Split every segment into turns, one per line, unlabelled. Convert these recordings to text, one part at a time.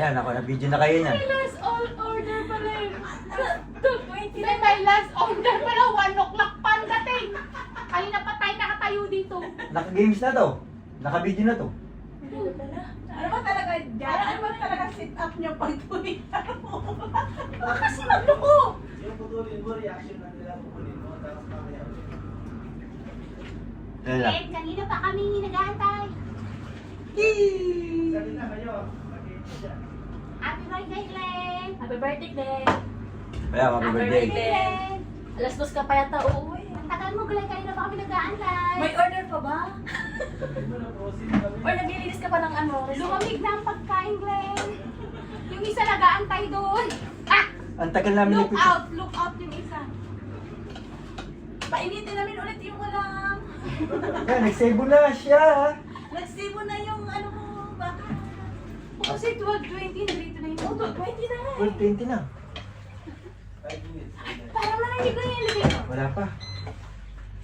Ayan, ako na video na kayo niyan.
May last order pala eh. May last order pala, 1 o'clock pa ang dating. Kanina pa tayo nakatayo dito.
Naka-games na to. Naka-video na to.
Ano ba talaga dyan? Ano ba talaga sit up niyo pag tuwita mo? Baka kasi magloko!
Yung putulin mo, reaction na nila pupulin mo, tapos mamaya.
Ayan lang.
Glenn, kanina pa kami nag-aantay.
Sabi na kayo, mag-iinit siya.
Happy birthday, Glenn!
Happy birthday, Glenn!
Ayan, happy birthday.
Glenn!
Alas 2 ka pa yata uuwi.
Ang tagal mo, Glenn, kanina pa kami nag-aantay.
May order pa ba?
Sabi mo na proceed kami.
Or naglilinis ka pa ng ano?
Lumamig na ang pagkain, Glenn. Yung isa nag-aantay doon. Ah!
Ang tagal namin
Look out yung isa.
Painitin namin ulit yung walang.
Ayan, nagsebo na siya.
Nagsibo na yung ano mo, baka.
Kasi 12:20, nandito na
Oh,
yun.
20 na nga.
12:20 na.
5 minutes.
Parang narinig ko yung elevator.
Wala pa.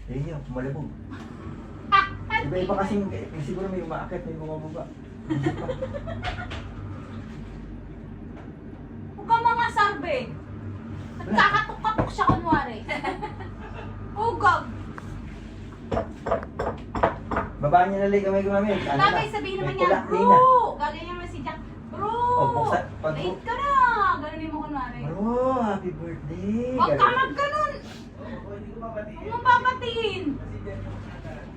Ayun yun, pumalabog.
Ah!
Iba-iba kasing, siguro may umaakit, may bumababa.
Huwag ka mga sarbe. Nagkakatok-katok siya kunwari. Ugag.
Babaan niya na lang kamay ko mami. Ano
Bagay
na?
sabihin
May
naman niya,
kulak,
bro!
Nina.
Gaganyan mo si Jack, bro!
Oh, buksan.
Late ka na! Ganunin mo kunwari.
Oh, happy birthday.
Huwag ka magganon!
Oo, hindi ko mapatiin.
Huwag mong babatiin!
Kasi dyan yung nakakaan.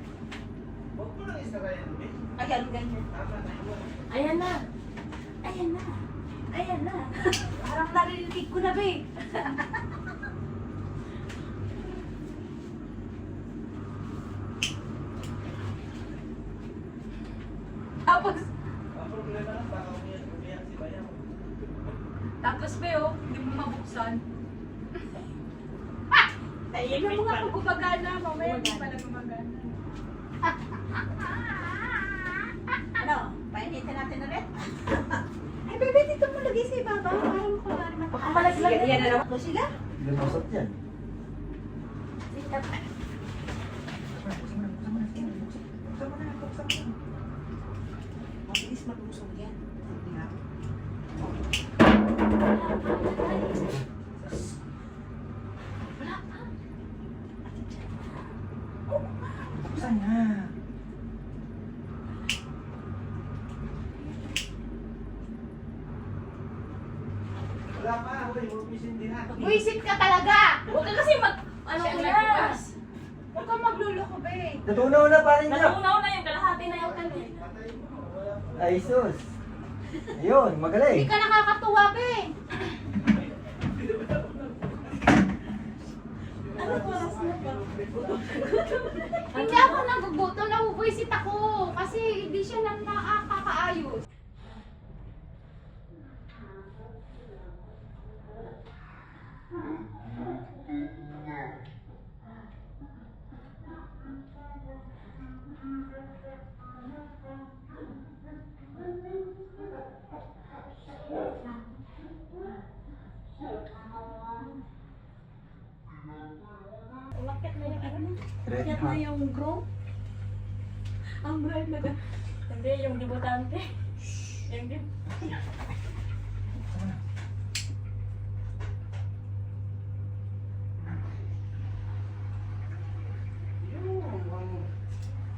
Huwag mo lang isarayan, eh.
Ayan, ganyan.
Tama na yun.
Ayan na. Ayan na. Ayan na.
Parang narinig ko na, be. Tapos,
Ang problema lang, baka umiyak si Bayaw.
tapos be, oh, hindi mo mabuksan. Tignan mo nga pag gumagana, mamaya hindi pala gumagana.
Ano? Painitin natin ulit?
Ay, bebe, dito mo lagay sa ibaba. Parang kunwari
Baka malaglag
mataas.
yan na naman. Sila?
Lumusot yan.
Sikat. Mabilis maglusog yan.
Buksan na.
Wala pa, huy, umisin din ha.
Buisit ka talaga!
Huwag ka kasi mag... Ano
Siya
ko
nagbukas.
yan?
Huwag kang magluloko, be.
Natunaw na parin niya.
Natunaw na yung kalahati na yung kanina.
Patay mo, wala pa.
Ay, sus. Ayun,
Hindi
magaling.
ka nakakatuwa, be.
Ano oras na ba?
Hindi ako nagugutom, nabubuisit ako. Kasi hindi siya nakakaayos.
Umakyat na yung ano?
Ready
Umakyat
pa.
na yung grow? Ang bright na ba? Hindi, yung debutante. Yung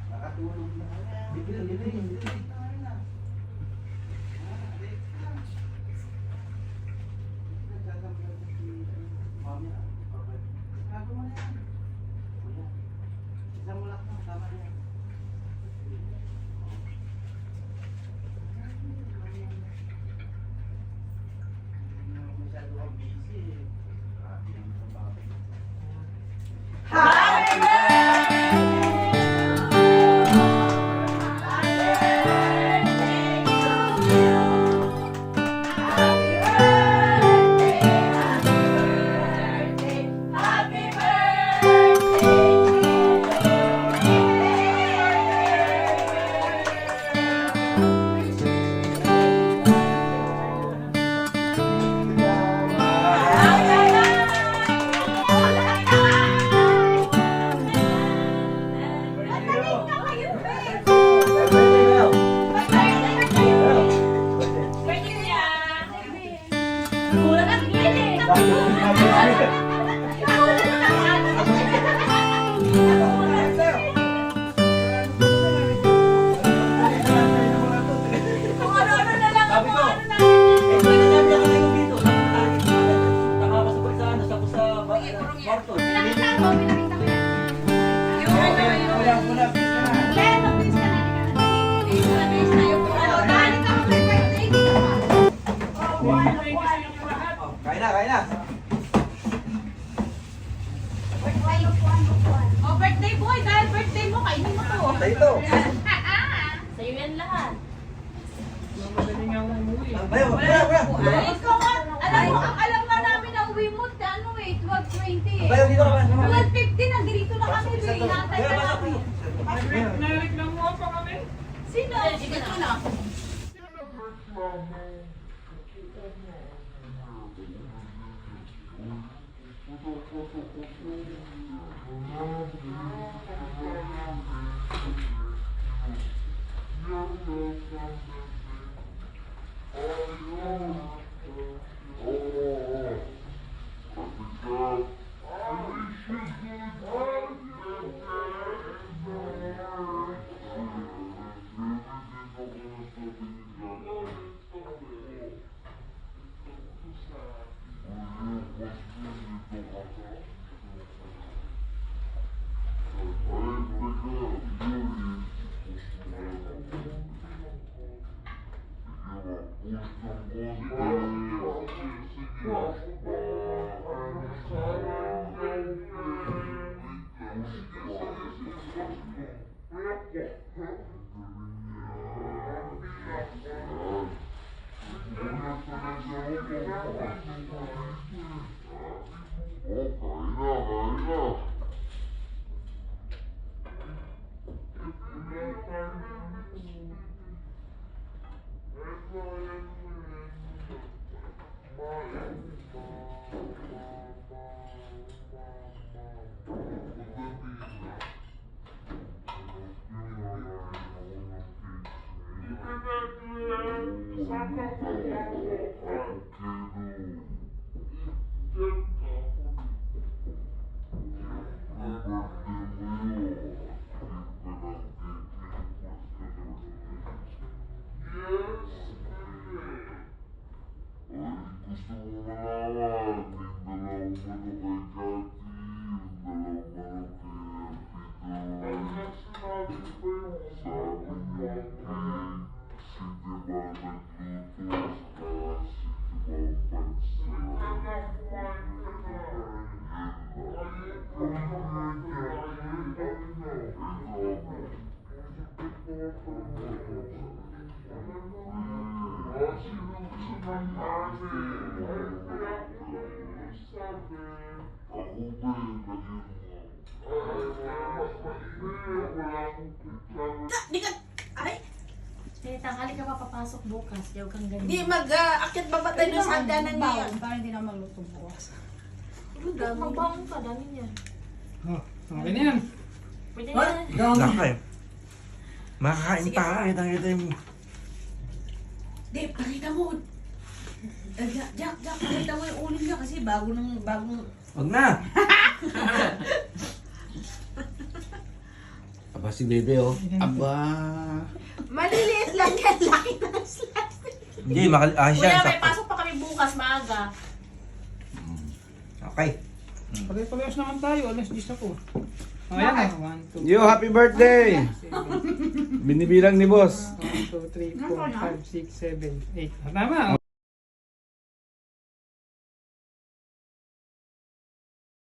Nakatulog na kaya.
Bibitin, bibitin, bibitin.
Happy birthday! yan.
Sa'yo yan lahat.
Madaling nga umuwi.
Bayo, wala.
Ay, ikaw nga, alam nga namin na uwi mo, ano eh, 12:20 eh.
Bayo, dito ka ba?
12:50, nandito na kami, hinatay ka namin.
Nareklamo mo pa kami.
Sino? Ito na. Di ka, ay,
Tanghali ka pa papasok bukas. Yaw kang ganyan.
di mag-akit ba tayo doon sa hagdanan niya?
Para hindi na magluto bukas.
Magbangon ka, dami niyan.
Oh, okay na yan.
Pwede
Ha?
na.
Dami.
Nakay. Makakain pa ka. Kita mo.
Dave, pakita mo. Jack, pakita mo yung uling niya kasi bagong
Wag na. Aba si Bebe oh. Aba.
maliliit lang yan, laki na slice.
Hindi, ayos
Kuya,
yan.
may
Sakto.
pasok pa kami bukas, maaga.
Okay.
Pare-parehas naman tayo. Alas 10 ako. Oh, yan ah. 1, 2,
Yo, happy birthday! Binibilang ni boss.
1, 2, 3, 4, 5, 6, 7, 8. Tama.